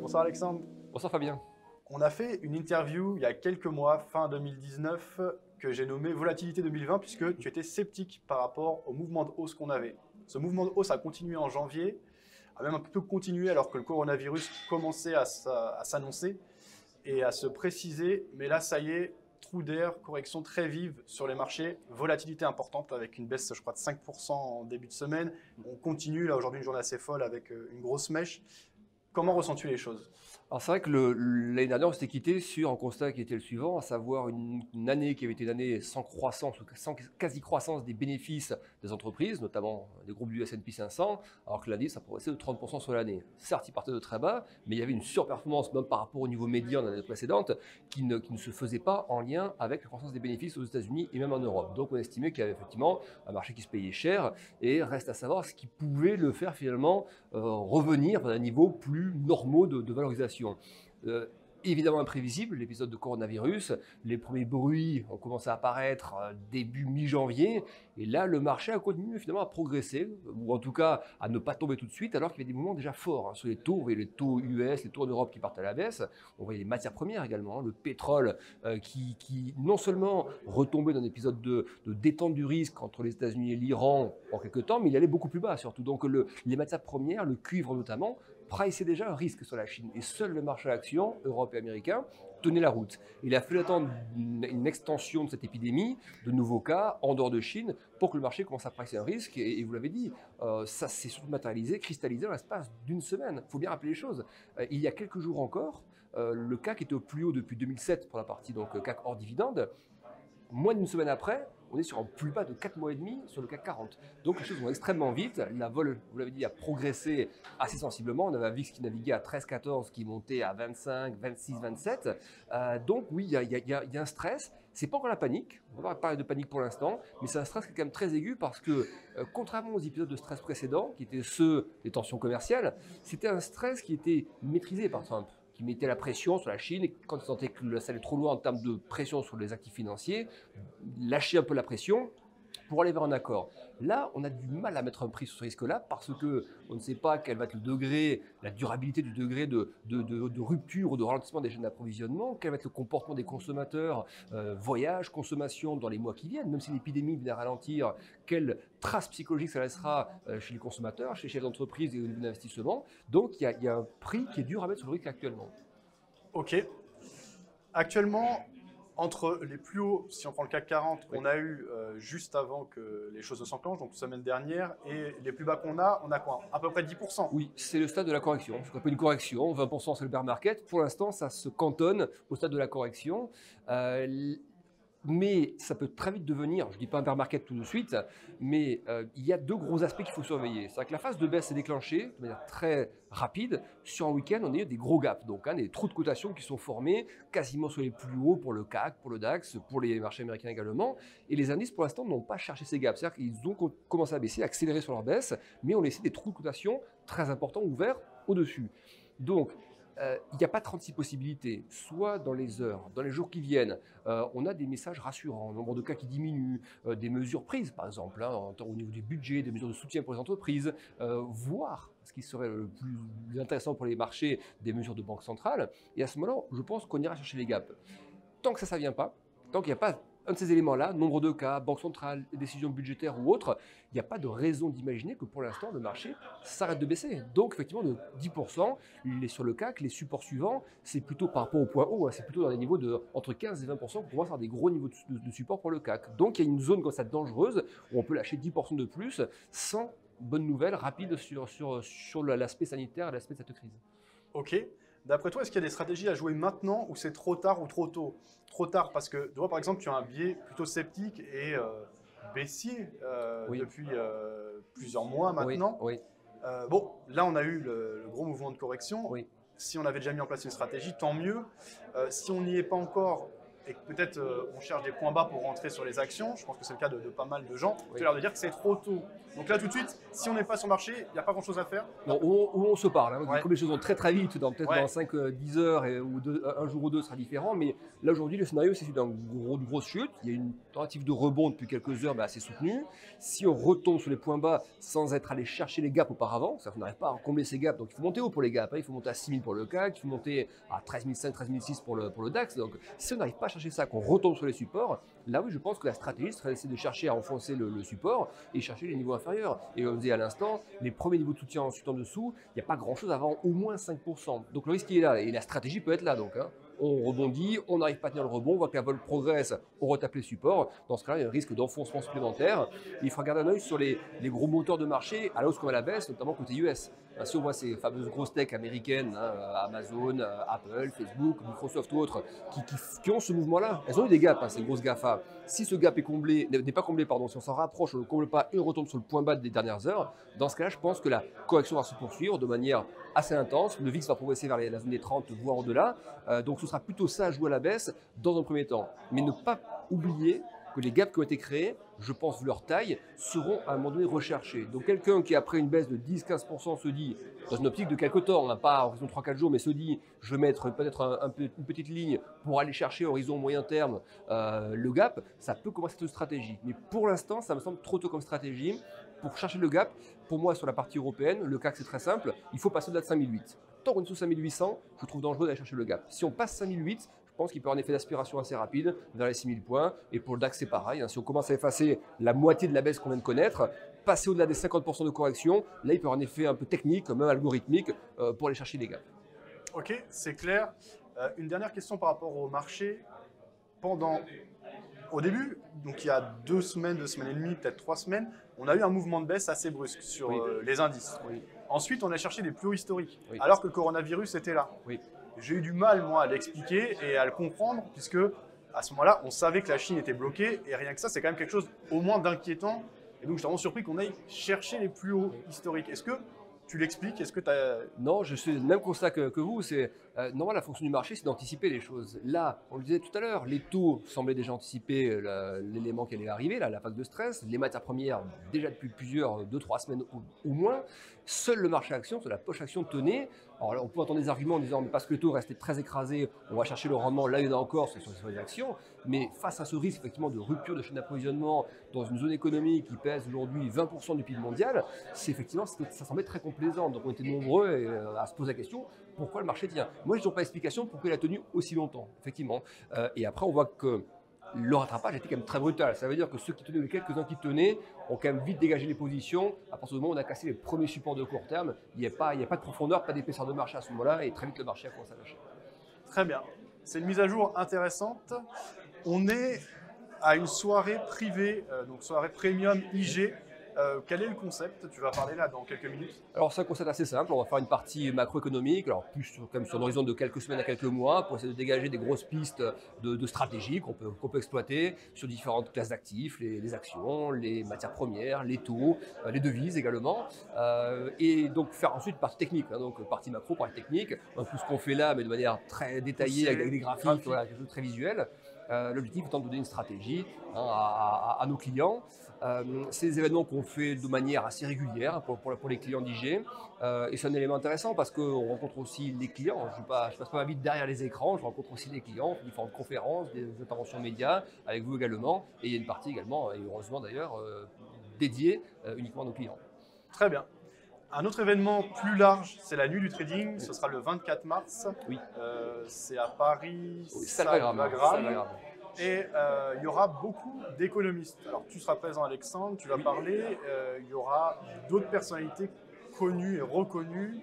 Bonsoir Alexandre. Bonsoir Fabien. On a fait une interview il y a quelques mois, fin 2019, que j'ai nommée Volatilité 2020, puisque tu étais sceptique par rapport au mouvement de hausse qu'on avait. Ce mouvement de hausse a continué en janvier, a même un peu continué alors que le coronavirus commençait à s'annoncer et à se préciser. Mais là, ça y est, trou d'air, correction très vive sur les marchés, volatilité importante avec une baisse, je crois, de 5% en début de semaine. On continue, là aujourd'hui, une journée assez folle avec une grosse mèche. Comment ressens-tu les choses? Alors c'est vrai que l'année dernière, on s'était quitté sur un constat qui était le suivant, à savoir une année qui avait été une année sans croissance, ou sans quasi-croissance des bénéfices des entreprises, notamment des groupes du S&P 500, alors que l'indice a progressé de 30% sur l'année. Certes, il partait de très bas, mais il y avait une surperformance même par rapport au niveau médian de l'année précédente qui ne se faisait pas en lien avec la croissance des bénéfices aux États-Unis et même en Europe. Donc on estimait qu'il y avait effectivement un marché qui se payait cher et reste à savoir ce qui pouvait le faire finalement revenir à un niveau plus normaux de valorisation. Évidemment imprévisible, l'épisode de coronavirus, les premiers bruits ont commencé à apparaître début mi-janvier, et là le marché a continué finalement à progresser, ou en tout cas à ne pas tomber tout de suite, alors qu'il y avait des mouvements déjà forts sur les taux. On voyait les taux US, les taux en Europe qui partent à la baisse, on voyait les matières premières également, le pétrole qui non seulement retombait dans un épisode de détente du risque entre les États-Unis et l'Iran en quelques temps, mais il allait beaucoup plus bas surtout. Donc les matières premières, le cuivre notamment, priceait déjà un risque sur la Chine, et seul le marché action européen et américain tenait la route. Il a fallu attendre une extension de cette épidémie, de nouveaux cas en dehors de Chine, pour que le marché commence à pricer un risque, et vous l'avez dit, ça s'est surtout matérialisé, cristallisé dans l'espace d'une semaine. Il faut bien rappeler les choses. Il y a quelques jours encore, le CAC était au plus haut depuis 2007 pour la partie donc CAC hors dividende. Moins d'une semaine après, on est sur un plus bas de 4 mois et demi sur le CAC 40. Donc les choses vont extrêmement vite. La vol, vous l'avez dit, a progressé assez sensiblement. On avait un VIX qui naviguait à 13-14, qui montait à 25, 26, 27. Donc oui, il y a un stress. C'est pas encore la panique. On va pas parler de panique pour l'instant, mais c'est un stress qui est quand même très aigu parce que, contrairement aux épisodes de stress précédents, qui étaient ceux des tensions commerciales, c'était un stress qui était maîtrisé par Trump, qui mettait la pression sur la Chine, et quand il sentait que ça allait trop loin en termes de pression sur les actifs financiers, lâcher un peu la pression pour aller vers un accord. Là, on a du mal à mettre un prix sur ce risque-là parce qu'on ne sait pas quel va être le degré, la durabilité du degré de rupture ou de ralentissement des chaînes d'approvisionnement, quel va être le comportement des consommateurs, voyage, consommation dans les mois qui viennent, même si l'épidémie vient à ralentir, quelle trace psychologique ça laissera chez les consommateurs, chez les chefs d'entreprise et d'investissement. Donc, il y a un prix qui est dur à mettre sur le risque actuellement. Ok. Actuellement, entre les plus hauts, si on prend le CAC 40, qu'on a eu juste avant que les choses ne s'enclenchent, donc la semaine dernière, et les plus bas qu'on a quoi? À peu près 10%. Oui, c'est le stade de la correction. Ce qu'on appelle une correction. 20% c'est le bear market. Pour l'instant, ça se cantonne au stade de la correction. Mais ça peut très vite devenir, je ne dis pas un bear market tout de suite, mais il y a deux gros aspects qu'il faut surveiller. C'est-à-dire que la phase de baisse est déclenchée de manière très rapide. Sur un week-end, on a eu des gros gaps, donc des trous de cotation qui sont formés quasiment sur les plus hauts pour le CAC, pour le DAX, pour les marchés américains également. Et les indices, pour l'instant, n'ont pas cherché ces gaps. C'est-à-dire qu'ils ont commencé à baisser, à accélérer sur leur baisse, mais ont laissé des trous de cotation très importants ouverts au-dessus. Donc, il n'y a pas 36 possibilités, soit dans les heures, dans les jours qui viennent, on a des messages rassurants, le nombre de cas qui diminue, des mesures prises par exemple, au niveau du budget, des mesures de soutien pour les entreprises, voire, ce qui serait le plus intéressant pour les marchés, des mesures de banque centrale, et à ce moment-là, je pense qu'on ira chercher les gaps. Tant que ça ne vient pas, tant qu'il n'y a pas un de ces éléments-là, nombre de cas, banque centrale, décisions budgétaires ou autres, il n'y a pas de raison d'imaginer que pour l'instant, le marché s'arrête de baisser. Donc, effectivement, de 10%, sur le CAC, les supports suivants, c'est plutôt par rapport au point haut, c'est plutôt dans les niveaux de entre 15 et 20% qu'on va faire des gros niveaux de support pour le CAC. Donc, il y a une zone comme ça dangereuse où on peut lâcher 10% de plus sans bonne nouvelle rapide sur l'aspect sanitaire et l'aspect de cette crise. Ok. D'après toi, est-ce qu'il y a des stratégies à jouer maintenant ou c'est trop tard ou trop tôt? Trop tard parce que toi, par exemple, tu as un biais plutôt sceptique et baissier Oui. depuis plusieurs mois Oui, maintenant. oui, Bon, là, on a eu le gros mouvement de correction. oui. Si on avait déjà mis en place une stratégie, tant mieux. Si on n'y est pas encore et que peut-être on cherche des points bas pour rentrer sur les actions, je pense que c'est le cas de pas mal de gens, tu as l'air de dire que c'est trop tôt. Donc là, tout de suite, si on n'est pas sur le marché, il n'y a pas grand-chose à faire. Non, où on se parle, hein. Ouais. Comme les choses vont très très vite, peut-être Ouais. dans 5-10 heures, un jour ou deux sera différent, mais là aujourd'hui le scénario c'est celui d'une grosse chute, il y a une tentative de rebond depuis quelques heures assez soutenue. Si on retombe sur les points bas sans être allé chercher les gaps auparavant, ça on n'arrive pas à combler ces gaps, donc il faut monter haut pour les gaps, hein. Il faut monter à 6000 pour le CAC, il faut monter à 13500, 13006 pour le DAX, donc si on n'arrive pas à chercher ça, qu'on retombe sur les supports, là oui je pense que la stratégie serait d'essayer de chercher à enfoncer le support et chercher les niveaux inférieurs. Et on disait à l'instant, les premiers niveaux de soutien ensuite en dessous, il n'y a pas grand chose avant au moins 5%. Donc le risque il est là et la stratégie peut être là. Donc, hein. On rebondit, on n'arrive pas à tenir le rebond, on voit que la vol progresse, on retape les supports. Dans ce cas-là, il y a un risque d'enfoncement supplémentaire. Et il faut garder un œil sur les gros moteurs de marché à la hausse comme à la baisse, notamment côté US. Si on voit ces fameuses grosses tech américaines, hein, Amazon, Apple, Facebook, Microsoft ou autres, qui ont ce mouvement-là, elles ont eu des gaps, hein, ces grosses GAFA. Si ce gap n'est pas comblé, si on s'en rapproche, on ne le comble pas et on retombe sur le point bas des dernières heures, dans ce cas-là, je pense que la correction va se poursuivre de manière assez intense. Le VIX va progresser vers la zone des 30, voire au-delà. Donc ce sera plutôt ça à jouer à la baisse dans un premier temps. Mais ne pas oublier que les gaps qui ont été créés, je pense, vu leur taille, seront à un moment donné recherchés. Donc quelqu'un qui, après une baisse de 10-15%, se dit, dans une optique de quelques temps, hein, pas en horizon 3-4 jours, mais se dit, je vais mettre peut-être une petite ligne pour aller chercher horizon moyen terme le gap, ça peut commencer à être une stratégie. Mais pour l'instant, ça me semble trop tôt comme stratégie. Pour chercher le gap, pour moi, sur la partie européenne, le CAC, c'est très simple, il faut passer au-delà de 5008. Tant qu'on est sous 5800, je trouve dangereux d'aller chercher le gap. Si on passe 5008, je pense qu'il peut y avoir un effet d'aspiration assez rapide vers les 6000 points. Et pour le DAX, c'est pareil, hein. Si on commence à effacer la moitié de la baisse qu'on vient de connaître, passer au-delà des 50% de correction, là, il peut y avoir un effet un peu technique, même algorithmique, pour aller chercher les gaps. Ok, c'est clair. Une dernière question par rapport au marché. Au début, donc il y a 2 semaines et demie, peut-être 3 semaines, on a eu un mouvement de baisse assez brusque sur les indices. Oui. Ensuite, on a cherché des plus hauts historiques, Oui. alors que le coronavirus était là. Oui. J'ai eu du mal, moi, à l'expliquer et à le comprendre, puisque à ce moment-là, on savait que la Chine était bloquée, et rien que ça, c'est quand même quelque chose au moins d'inquiétant. Et donc, je suis vraiment surpris qu'on aille chercher les plus hauts historiques. Est-ce que tu l'expliques? Est-ce que tu as... Non, je suis le même constat que vous. Normalement, la fonction du marché, c'est d'anticiper les choses. Là, on le disait tout à l'heure, les taux semblaient déjà anticiper l'élément qui allait arriver, la phase de stress. Les matières premières, déjà depuis 2-3 semaines au moins. Seul le marché action, la poche action tenait. Alors là, on peut entendre des arguments en disant, mais parce que le taux restait très écrasé, on va chercher le rendement. Là, il y en a encore, ce sont les actions. Mais face à ce risque effectivement de rupture de chaîne d'approvisionnement dans une zone économique qui pèse aujourd'hui 20% du PIB mondial, ça semblait très complaisant. Donc on était nombreux à se poser la question, pourquoi le marché tient? Moi, je n'ai toujours pas d'explication pourquoi il a tenu aussi longtemps, effectivement. Et après, on voit que le rattrapage était quand même très brutal. Ça veut dire que ceux qui tenaient, les quelques-uns qui tenaient, ont quand même vite dégagé les positions. À partir du moment où on a cassé les premiers supports de court terme, il n'y a pas de profondeur, pas d'épaisseur de marché à ce moment-là, et très vite le marché a commencé à lâcher. Très bien. C'est une mise à jour intéressante. On est à une soirée privée, donc soirée premium IG. Quel est le concept? Tu vas parler là dans quelques minutes. Alors c'est un concept assez simple, on va faire une partie macroéconomique, alors plus comme sur un horizon de quelques semaines à quelques mois, pour essayer de dégager des grosses pistes de stratégie qu'on peut exploiter sur différentes classes d'actifs, les actions, les matières premières, les taux, les devises également, et donc faire ensuite une partie technique, hein, donc partie macro, partie technique, un peu ce qu'on fait là, mais de manière très détaillée, avec des graphiques, voilà, quelque chose de très visuel. L'objectif étant de donner une stratégie, hein, à nos clients. C'est des événements qu'on fait de manière assez régulière pour les clients d'IG. Et c'est un élément intéressant parce qu'on rencontre aussi les clients. Je passe pas ma vie derrière les écrans, je rencontre aussi les clients, différentes conférences, des interventions médias, avec vous également. Et il y a une partie également, et heureusement d'ailleurs, dédiée uniquement à nos clients. Très bien. Un autre événement plus large, c'est la nuit du trading. Ce sera le 24 mars. Oui. C'est à Paris, Oui, Salvagram. Salvagram. Et il y aura beaucoup d'économistes. Alors tu seras présent, Alexandre, tu vas parler. Il y aura d'autres personnalités connues et reconnues,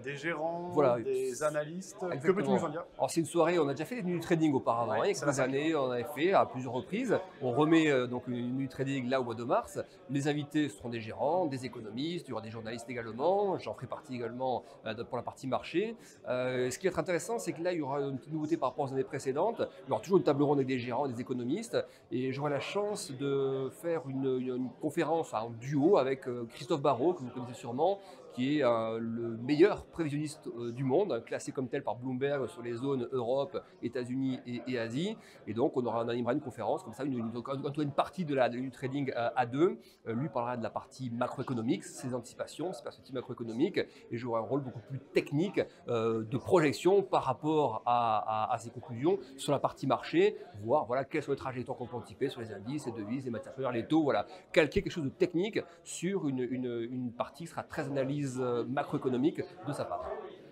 des gérants, des analystes. Exactement. Que peux-tu nous en dire? Alors c'est une soirée, on a déjà fait des nuits du trading auparavant, il y a quelques années, on avait fait à plusieurs reprises. On remet donc une nuit du trading là au mois de mars. Les invités seront des gérants, des économistes, il y aura des journalistes également, j'en ferai partie également pour la partie marché. Ce qui va être intéressant, c'est que là il y aura une petite nouveauté par rapport aux années précédentes. Il y aura toujours une table ronde avec des gérants et des économistes, et j'aurai la chance de faire une conférence en duo avec Christophe Barrault, que vous connaissez sûrement, qui est le meilleur prévisionniste du monde, classé comme tel par Bloomberg sur les zones Europe, États-Unis et Asie. Et donc, on animera une conférence comme ça, une partie du trading à deux. Lui parlera de la partie macroéconomique, ses anticipations, ses perspectives macroéconomiques, et j'aurai un rôle beaucoup plus technique de projection par rapport à ses conclusions sur la partie marché, voir quelles sont les trajectoires qu'on peut anticiper sur les indices, les devises, les matières premières, les taux, calquer quelque chose de technique sur une partie qui sera très analyse macroéconomique de sa part.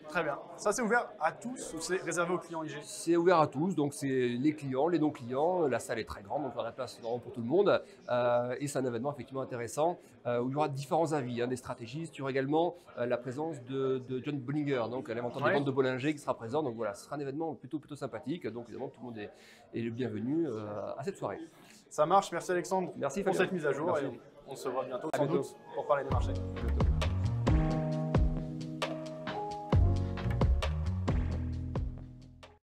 Très bien. Ça, c'est ouvert à tous ou c'est réservé aux clients IG? C'est ouvert à tous, donc c'est les clients, les non-clients. La salle est très grande, donc il y aura la place vraiment pour tout le monde. Et c'est un événement effectivement intéressant où il y aura différents avis, des stratégistes. Il y aura également la présence de John Bollinger, donc l'inventeur des ventes de Bollinger, qui sera présent. Donc voilà, ce sera un événement plutôt sympathique. Donc évidemment, tout le monde est le bienvenu à cette soirée. Ça marche. Merci Alexandre Merci pour Fabien. cette mise à jour. Merci. Et on se voit bientôt sans doute pour parler des marchés.